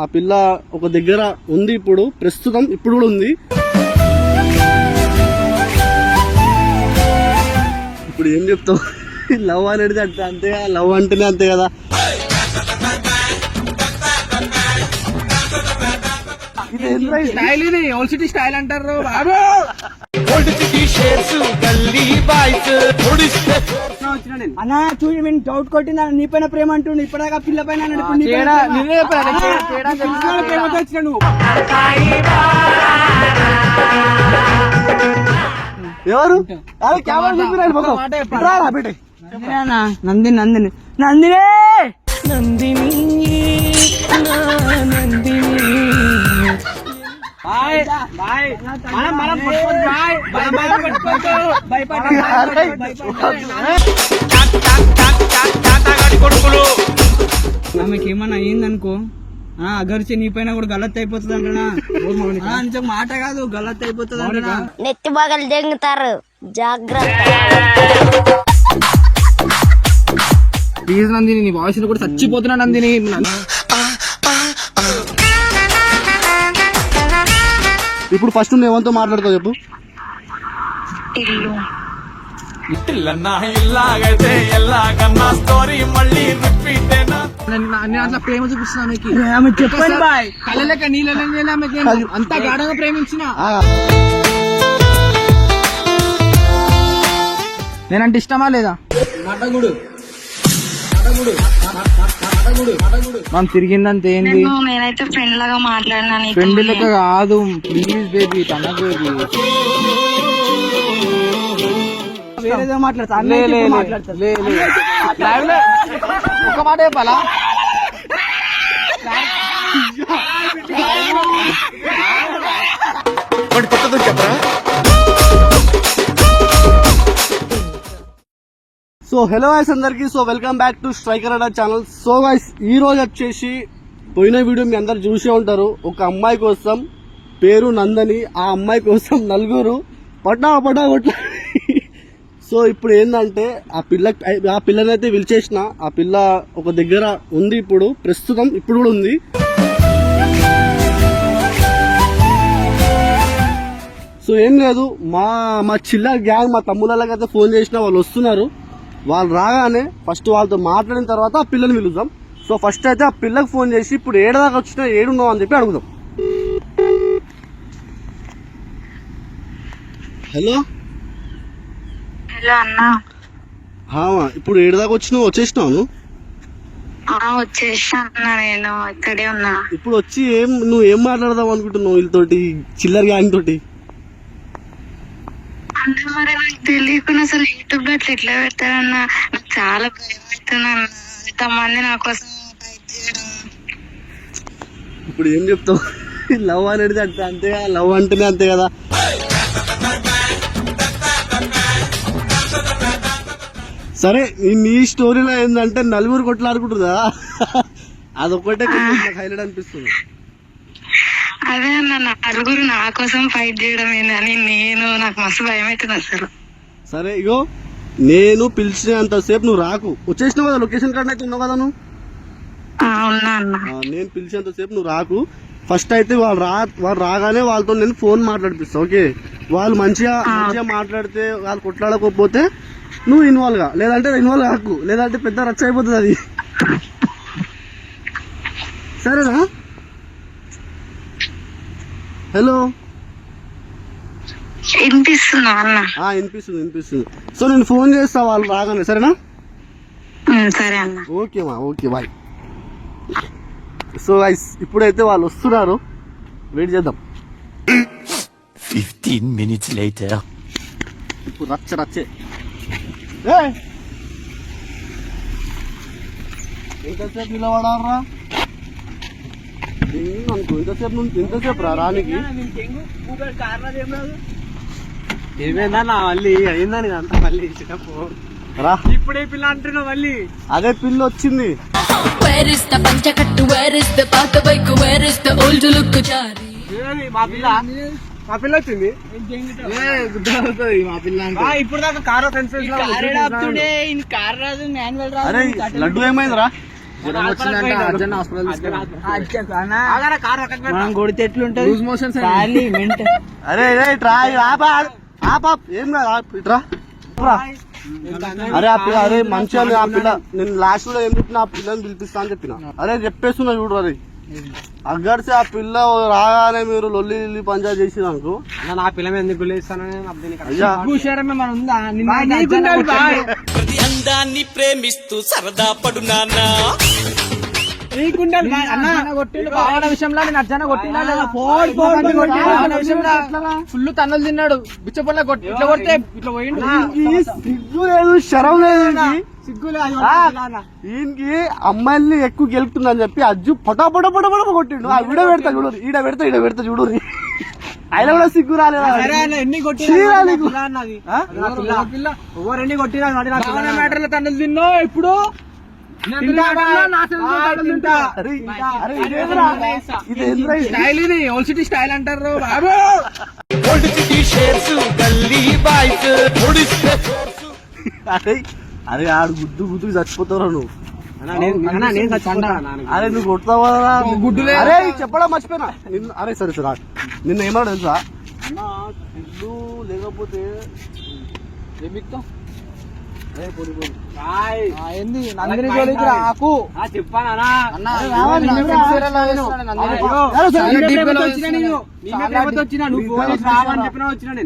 ఆ పిల్ల ఒక దగ్గర ఉంది, ఇప్పుడు ప్రస్తుతం ఇప్పుడు కూడా ఉంది. ఇప్పుడు ఏం చెప్తావు? లవ్ అనేది అంటే అంతే, లవ్ అంటేనే అంతే కదా. స్టైల్ అంటారు అన్నా చూసి నేను డౌట్ కొట్టిన నీ పైన ప్రేమ అంటుండు, ఇప్పటిదాకా పిల్ల పైన ప్రేమతో వచ్చిన నువ్వు. ఎవరు నందిని నందిని నందిని నందిని ఆమెకి ఏమన్నా అయ్యిందనుకో అగర్చి నీ పైన కూడా గలత్ అయిపోతుంది అంటనా. మాట కాదు, గలత్ అయిపోతుంది అంటనా. నెత్తి బాగలు దెంగుతారు, జాగ్రత్త. ప్లీజ్ నందిని, నీ వాయిస్ కూడా చచ్చిపోతున్నా నందిని. ఇప్పుడు ఫస్ట్ నువ్వు ఎవరితో మాట్లాడుతావు చెప్పు. అట్లా ప్రేమ చూపిస్తున్నా చెప్పండి బాయ్, కళ్ళలేక నీళ్ళ అంతా గాఢంగా ప్రేమించిన. నేనంటే ఇష్టమా లేదా? మనం తిరిగిందంతే ఏంది? నేనైతే ఫ్రెండ్ లాగా మాట్లాడినా. ఫ్రెండ్ లెక్క కాదు, ప్లీజ్ బేబీ, తన బేబీ. వేరేదో మాట్లాడతా, ఒక మాట చెప్పాలా? చెప్పరా? సో హలో గైస్ అందరికి, so welcome back to striker అడా ఛానల్. సో గైస్ ఈ రోజు వచ్చేసి పోయిన వీడియో మీ అందరు చూసే ఉంటారు. ఒక అమ్మాయి కోసం, పేరు నందని, ఆ అమ్మాయి కోసం నలుగురు పటా కొట్ల. సో ఇప్పుడు ఏంటంటే ఆ పిల్లనైతే పిలిచేసిన. ఆ పిల్ల ఒక దగ్గర ఉంది, ఇప్పుడు ప్రస్తుతం ఇప్పుడు కూడా ఉంది. సో ఏం లేదు, మా చిల్లర్ గ్యాంగ్, మా తమ్ముళ్ళకైతే ఫోన్ చేసిన, వాళ్ళు వస్తున్నారు. వాళ్ళు రాగానే ఫస్ట్ వాళ్ళతో మాట్లాడిన తర్వాత ఆ పిల్లని పిలుద్దాం. సో ఫస్ట్ అయితే ఆ పిల్లకి ఫోన్ చేసి ఇప్పుడు ఏడదాకా వచ్చినా ఏడున్నావు అని చెప్పి అడుగుదాం. హలో హలో అన్నా, ఇప్పుడు ఏడదాకా వచ్చినావు, వచ్చేసినావు? వచ్చేసా అన్నా, నేను ఇక్కడే ఉన్నా. ఇప్పుడు వచ్చి నువ్వు ఏం మాట్లాడదాం అనుకుంటున్నావు వీళ్ళతోటి, చిల్లర్ గ్యాంగ్ తోటి? అంటే మరి నాకు తెలియకుండా అసలు యూట్యూబ్ లో ఎట్లా పెడతారన్నా, నాకు చాలా భయం అవుతుంది అన్న. ఇంతమంది నా కోసం. ఇప్పుడు ఏం చెప్తావు? లవ్ అనేది అంటే అంతే, లవ్ అంటేనే అంతే కదా. సరే, నీ స్టోరీలో ఏంటంటే నలుగురు కొట్లాడుకుంటుందా, అదొక్కటే హైలైట్ అనిపిస్తుంది. అదే అన్న, నలుగురు నా కోసం ఫైట్ చేయడం ఏందని నాకు మస్తు భయం అవుతుంది అసలు. సరే ఇగో, నేను పిలిచినంతసేపు నువ్వు రాకు. వచ్చేసినావు కదా, లొకేషన్ కార్డ్ అయితే ఉన్నావు కదా నువ్వు. ఉన్నా అన్న. నేను పిలిచేంతసేపు నువ్వు రాకు. ఫస్ట్ అయితే వాళ్ళు రాగానే వాళ్ళతో నేను ఫోన్ మాట్లాడిపిస్తా. ఓకే, వాళ్ళు మంచిగా మాట్లాడితే, వాళ్ళు కొట్లాడకపోతే నువ్వు ఇన్వాల్వ్ గా, లేదంటే ఇన్వాల్వ్ కాకు, లేదంటే పెద్ద రచ్చ అయిపోతుంది అది. సరేనా? హలో, వినిపిస్తున్నా అన్న? వినిపిస్తుంది. సో నేను ఫోన్ చేస్తా వాళ్ళు రాగానే, సరేనా? సరే అన్న. Okay bye. సో గైస్ ఇప్పుడైతే వాళ్ళు వస్తున్నారు, వెయిట్ చేద్దాం. 15 minutes later. ఇప్పుడు రచ్చే ఎంతసేపు నిలబడారా అనుకో, ఎంతసేపు రానికి ఏమైందన్నా? మళ్ళీ అయిందని అంతా మళ్ళీ రా. ఇప్పుడే పిల్ల అంటున్నా, మళ్ళీ అదే పిల్ల వచ్చింది. మా పిల్ల వచ్చింది. ఇప్పుడు దాకా కార్ అరే లడ్డు ఏమైందిరా? వచ్చిందంటే అర్జెంట్ హాస్పిటల్ మనం కొడితే ఎట్లుంటది లూజ్ మోషన్స్ ఖాళీ మెంటల్. అరే ట్రా ఏం కాదు ఇట్రా అరే ఆ పిల్ల అరే మంచిగా ఆ పిల్ల నేను లాస్ట్ లో ఏం చెప్పిన ఆ పిల్లని పిలిపిస్తా అని చెప్పిన. అరే చెప్పేస్తున్నా చూడు అరే అగ్గడిసి ఆ పిల్ల రాగానే మీరు లొల్లి పంచాయతీ చేసి నాకు నా పిల్ల మీద ఎందుకు గుళ్ళేస్తానని అయ్యా మన ఉందా ప్రతి అందాన్ని ప్రేమిస్తూ సరదా పడు నాన్న విషయంలో నేను అర్జన కొట్టినా లేదా ఫుల్ తన్నులు తిన్నాడు బిచ్చపల్ల ఇట్లా కొడితే ఇట్లా పోయిండు సిగ్గు లేదు శరం లేదు ఈయనకి అమ్మాయిల్ని ఎక్కువ గెలుపుతుందని చెప్పి అజ్జు పొట కొట్టిండు. ఆ వీడియో పెడతా చూడు ఈడ పెడతా చూడు ఆయన కూడా సిగ్గు రాలేదా ఎన్ని కొట్టినా తన్నులు తిన్నో ఇప్పుడు ఓల్డ్ సిటీ స్టైల్ అంటారు బాబు. అరే ఆడు గుద్దు చచ్చిపోతావు నువ్వు. అరే నువ్వు కొడతావా గుడ్డు? అరే చెప్పడం మర్చిపోయినా నిన్ను. అరే సరే నిన్న ఏమన్నా తెలుసా అన్న ఇల్లు లేకపోతే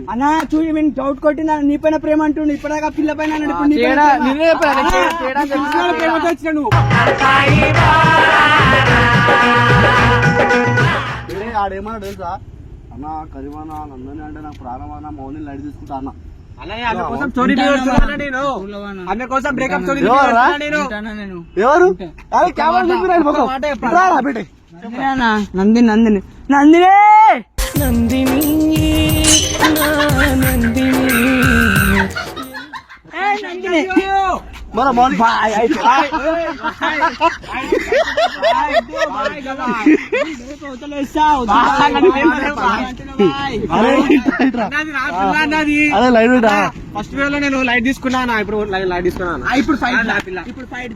అన్నా చూడు మేము డౌట్ కొట్టినా నీ పైన ప్రేమ అంటుండు ఇప్పటిదాకా పిల్ల పైన ప్రేమతో వచ్చినా నువ్వు. ఆడేమన్నా తెలుసా అన్న కరిమానా నందని అంటే నాకు ప్రాణమాన మౌని లైట్ తీసుకుంటా అన్న ఎవరు నందిని మన మౌని అదే లైట్ ఫస్ట్ వేలో నేను లైట్ తీసుకున్నా ఇప్పుడు లైట్ తీసుకున్నాను ఇప్పుడు ఫైట్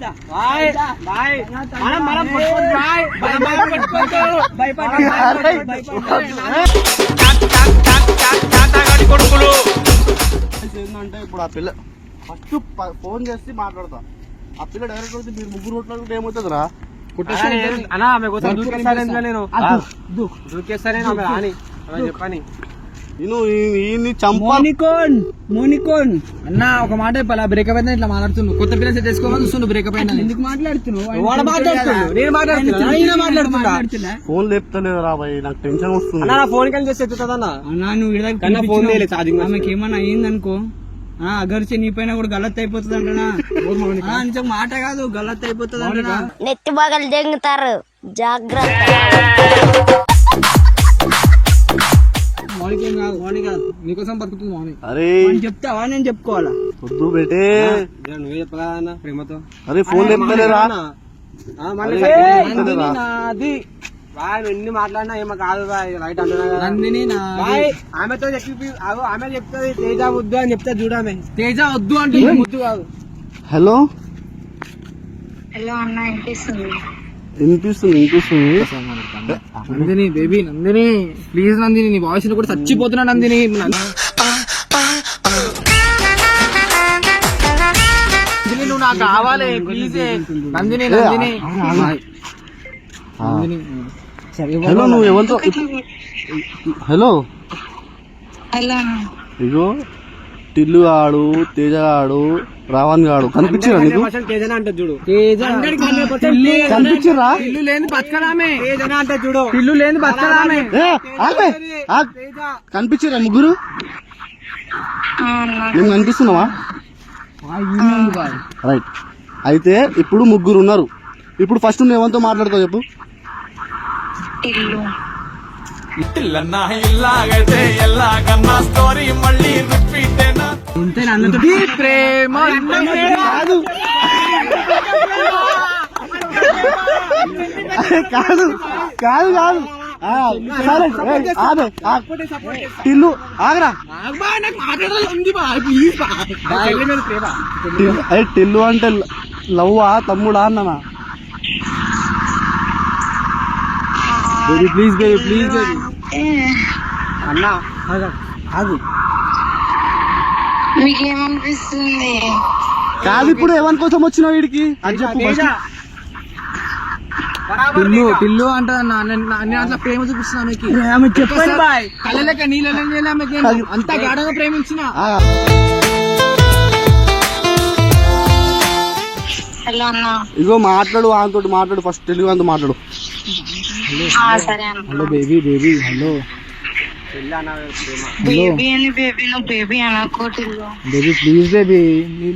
ఏంటంటే ఇప్పుడు ఆ పిల్ల ఫస్ట్ ఫోన్ చేసి మాట్లాడతా. ఆ పిల్ల డైరెక్ట్ వచ్చి మీరు ముగ్గురు కొట్టినట్టు ఏమవుతుందిరా చెప్పని నేను ఈ చంపాలి. మోనికోన్ అన్న ఒక మాట చెప్పాలా బ్రేకప్ అయితే ఇట్లా మాట్లాడుతున్నావు కొత్త పిల్లలు సెట్ చేసుకోవాలి చూస్తున్నావు బ్రేకప్ అయినా ఎందుకు మాట్లాడుతున్నావు? ఫోన్ లేపుతలేదు రా భయ్ నాకు టెన్షన్ వస్తుంది. ఫోన్ కలిసి చేసి ఎత్తుతుందన్నా అన్నా నువ్వు ఫోన్ లేదు ఛార్జింగ్ ఆమెకి ఏమన్నా అయ్యిందనుకో అగర్చి నీ పైన కూడా గలత్ అయిపోతుంది అంటనా. నిజం మాట కాదు గలత్ అయిపోతుంది అంటనా. నెత్తి బాగలు దెంగుతారు జాగ్రత్త. మార్నింగ్ కాదు నీకోసం బతుకుతుంది మార్నింగ్. అరే చెప్తావా నేను చెప్పుకోవాలా? వద్దు బేటే నువ్వే చెప్పగా అన్న ప్రేమతో. అరే ఫోన్ లేపుతలేరా ఎన్ని మాట్లాడినా ఏమో కాదు లైట్ అంటున్నా ఆమెతో చెప్పి ఆమె చెప్తుంది తేజ వద్దు అని చెప్తా చూడమే తేజ వద్దు అంటే ముద్దు కాదు. హలో అన్న వినిపిస్తుంది. వినిపిస్తుంది నందిని బేబీ నందిని ప్లీజ్ నందిని నీ వాయిస్ కూడా చచ్చిపోతున్నా నందిని. నువ్వు నాకు కావాలి ప్లీజ్ నందిని నందిని. హలో నువ్వు ఎవరితో హలో ఇగో టిల్లు ఆడు తేజ ఆడు రావణ్ గాడు కనిపించిరా నీకు? చూడు కనిపించిరా? ఇల్లు లేని బతకడామే అంటే చూడు ఇల్లు లేని బతకడామే. కనిపించిరా ముగ్గురు? నేను కనిపిస్తున్నావా? రైట్ అయితే ఇప్పుడు ముగ్గురు ఉన్నారు. ఇప్పుడు ఫస్ట్ నువ్వు ఎవరితో మాట్లాడతావు చెప్పు. ఇల్లన్నా ఇల్లాగైతే ఎల్లాగన్నా స్టోరీ మళ్ళీ రిపీట్ అయినా ప్రేమ కాదు కాదు కాదు సరే టిల్లు ఆగరా. టిల్లు అంటే లవ్వా తమ్ముడా అన్ననా? Baby please baby please baby అన్నా ఆగు మీకేమనిపిస్తుంది? కాదు ఇప్పుడు ఎవరి కోసం వచ్చినావు వీడికి అని చెప్పు first. పిల్లు అంటదన్నా నేను అట్లా ప్రేమ చూపిస్తున్నా మీకు చెప్పండి బాయ్. కళ్ళలేక నీళ్ళ అంత గాఢంగా ప్రేమించిన ఆ, హలో అన్న. ఇగో మాట్లాడు ఆయనతో మాట్లాడు ఫస్ట్ తెలుగు అంత మాట్లాడు. సరే అన్న. Hello baby baby hello baby అని బేబీ నువ్వు బేబీ అనుకోటిల్లు. బేబీ ప్లీజ్ బేబీ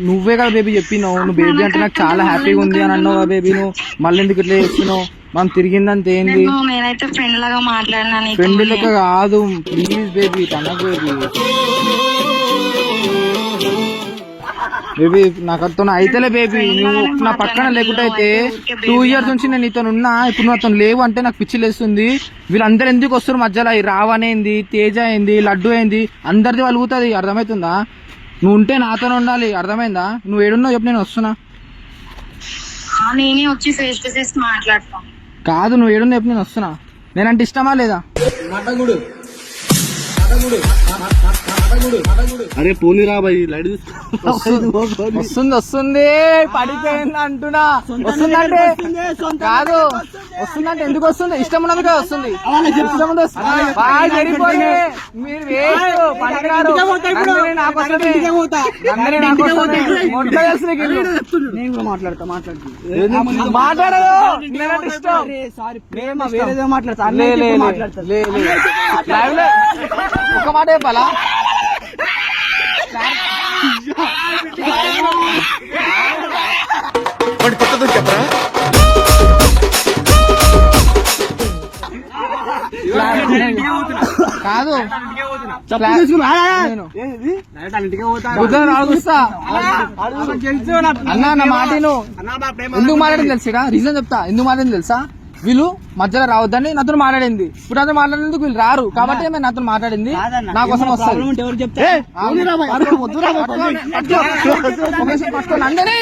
నువ్వే కదా బేబీ చెప్పినావు నువ్వు బేబీ అంటే నాకు చాలా హ్యాపీగా ఉంది అని అన్నావు బేబీ నువ్వు మళ్ళీ ఎందుకు ఇట్లా చేస్తున్నావు మనం తిరిగిందంటే ఏంది నేనైతే ఫ్రెండ్ లాగా మాట్లాడినా నీతో. ఫ్రెండ్ లెక్క కాదు ప్లీజ్ బేబీ తన బేబీ బేబీ నాకు అతను అయితేలే బేబీ నువ్వు నా పక్కన లేకుంటే అయితే 2 years నుంచి నేను నీతో ఉన్నా ఇప్పుడు నువ్వు అతను లేవు అంటే నాకు పిచ్చి లేస్తుంది వీళ్ళందరూ ఎందుకు వస్తారు మధ్యలో ఈ రావనేంది తేజ అయింది లడ్డు అయింది అందరిది వలుగుతుంది అర్థమవుతుందా నువ్వు ఉంటే నాతోనే ఉండాలి అర్థమైందా నువ్వు ఏడున్నావు చెప్పు నేను వస్తున్నా నేనే వచ్చి ఫేస్ టు ఫేస్ మాట్లాడతాం. కాదు నువ్వు ఏడున్నా చెప్పు నేను వస్తున్నా నేనంటే ఇష్టమా లేదా అరే పోనీ రా బాయ్ లైట్ తీసుకో. వస్తుంది వస్తుంది పడిపోయింది అంటున్నా వస్తుందంటే కాదు వస్తుందంటే ఎందుకు వస్తుంది ఇష్టం ఉన్నది కదా వస్తుంది ఇష్టం ఉన్నది వస్తుంది. బాయ్ సరిపోయింది. మీరు వేస్ట్ పనికిరారు. అందరినీ నాకు వస్తుంది. అందరినీ నాకు వస్తుంది. మొట్ట తెలుసు నీకు ఇల్లు. నేను కూడా మాట్లాడదు మాట్లాడదు నేనంటే ఇష్టం ప్రేమ వేరేదో మాట్లాడతా లే, లే, లే, లే. లైవ్ లో ఒక మాట చెప్పాలా కాదు చెప్పు తీసుకుని ఆ, ఆ, ఆ. నేను ఏంది? ఉదయం ఆగుస్తా అన్నా నా మాట విను. ఎందుకు మాట్లాడింది తెలుసా రీజన్ చెప్తా ఎందుకు మాట్లాడింది తెలుసా వీళ్ళు మధ్యలో రావద్దని నాతో మాట్లాడింది ఇప్పుడు నాతో మాట్లాడేందుకు వీళ్ళు రారు కాబట్టి మేము నాతో మాట్లాడింది నా కోసం వస్తుంది ఎవరు చెప్తే ఏ, పోనీ రా బాయ్. అరే, వద్దురా బాయ్. పట్టుకోండి అందరినీ